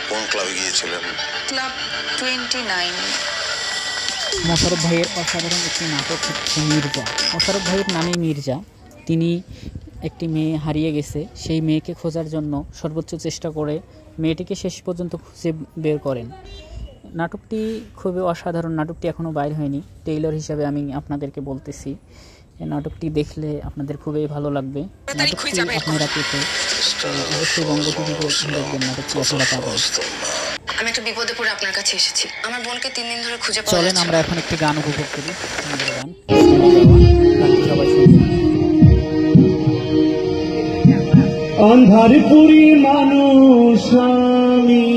কোন ক্লাবে গিয়েছিলেন? ক্লাব 29। মোশাররফ ভাইয়ের অসাধারণ একটি নাটক হচ্ছে মির্জা। মোশাররফ ভাইয়ের নামে মির্জা। তিনি একটি মেয়ে হারিয়ে গেছে, সেই মেয়েকে খোঁজার জন্য সর্বোচ্চ চেষ্টা করে মেয়েটিকে শেষ পর্যন্ত খুঁজে বের করেন। নাটকটি খুবই অসাধারণ। নাটকটি এখনও বাইর হয়নি। টেইলর হিসাবে আমি আপনাদেরকে বলতেছি, এই নাটকটি দেখলে আপনাদের খুবই ভালো লাগবে। নাটকটি আপনারা পেতে অবশ্যই বঙ্গ টিভিতে দেখবেন। নাটকটি আপনারা পাবেন। আমি একটা বিপদে পড়ে আপনার কাছে এসেছি। আমার বোনকে 3 দিন ধরে খুঁজে পাওয়া চলেন যাচ্ছে না। আমরা এখন একটি গান উপভোগ করি। সুন্দর গান, গানটি সবাই শুনবেন। অন্ধারপুরি মানুষ আমি,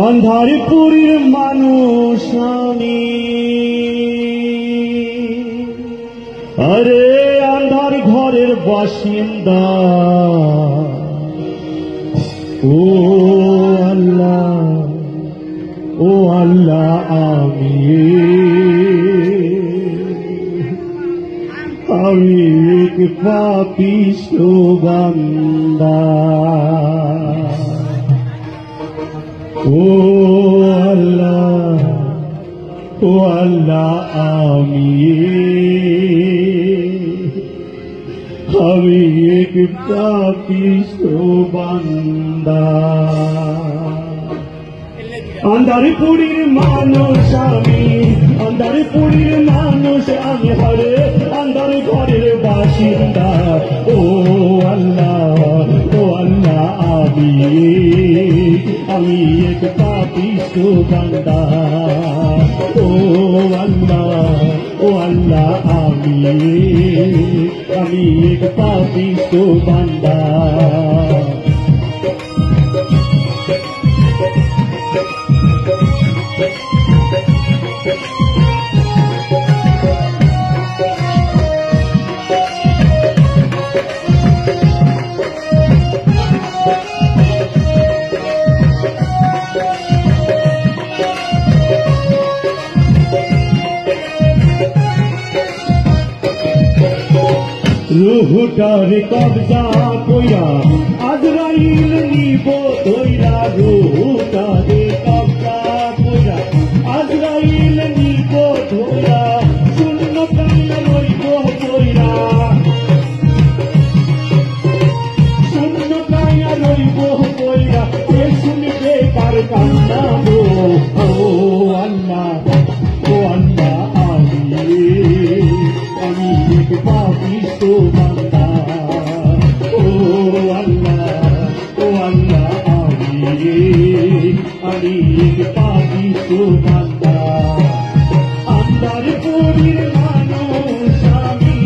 অন্ধারপুরীর মানুষ আমি, আরে অন্ধার ঘরের বাসিন্দা। ও আল্লাহ, ও আল্লাহ, আমি এক পাপিষ্ঠ বান্দা। ও আল্লাহ, ও আল্লাহ, আমি এক পাপিষ্ঠ বান্দা। অন্ধারপুরীর মানুষ আমি, অন্ধারপুরীর মানুষ আমি, হরে অন্ধার ঘরের বাসিন্দা। ও আল্লাহ, ও আল্লাহ, আমি এক পাপিষ্ঠ বান্দা। ও আল্লাহ, ও আল্লাহ, আমি এক পাপিষ্ঠ বান্দা। রুহটারে কবজা কইরা আজরাইল নিব ধইরা। রুহটারে কবজা কইরা আজরাইল নিব ধইরা। শূন্য কান্না রইব কইরা, শূন্য কান্না রইব কইরা। এ শুনবে কার কান্না গো। ও আল্লাহ, ও আল্লাহ, আমি এক পাপিষ্ঠ বান্দা। ও আল্লাহ, ও আল্লাহ, আমি এক পাপিষ্ঠ বান্দা। অন্ধারপুরীর মানুষ আমি,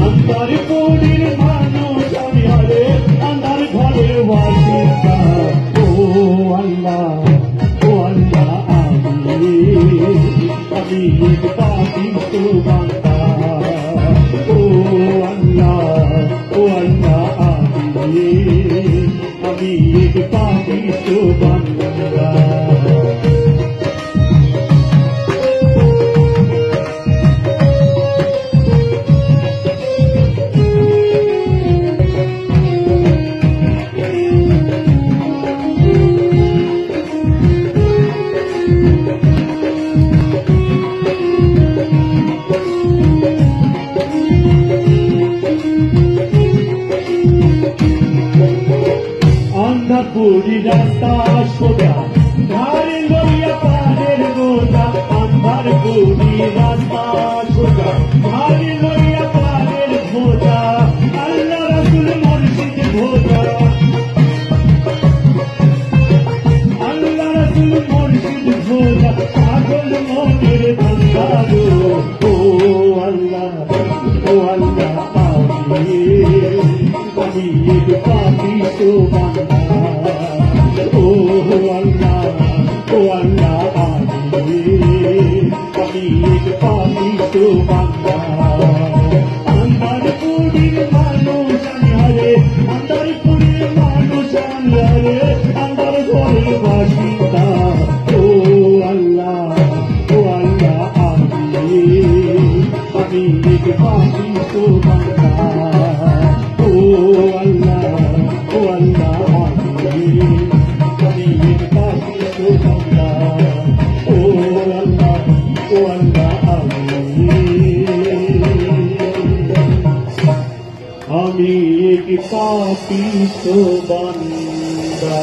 অন্ধারপুরীর মানুষ আমি, হরে অন্ধার ঘরের বাসিন্দা। ও আল্লাহ, ও আল্লাহ, আমি এক পাপিষ্ঠ বান্দা। ও আল্লাহ, ও আল্লাহ, আমি এক পাপিষ্ঠ বান্দা। অন্ধারপুরি রাস্তা সোজা, ধারে লইয়া পানের রোজা। অন্ধারপুরি রাস্তা সোজা, ধারে লইয়া পানের ভোজা। আল্লাহ রাসূল মুর্শিদ ভোজা, আল্লাহ রাসূল মুর্শিদ ভোজা। পাগল মনের বান্দা গো। ও আল্লাহ, ও আল্লাহ, আমি এক পাপিষ্ঠ বান্দা। ও আল্লাহ, ও আল্লাহ, আমি এক পাপিষ্ঠ বান্দা। অন্ধারপুরীর মানুষ আমি, হরে অন্ধারপুরীর মানুষ আমি, হরে অন্ধার ঘরের বাসিন্দা। ও আল্লাহ, ও আল্লাহ, আমি এক পাপিষ্ঠ বান্দা। পাপিষ্ঠ বান্দা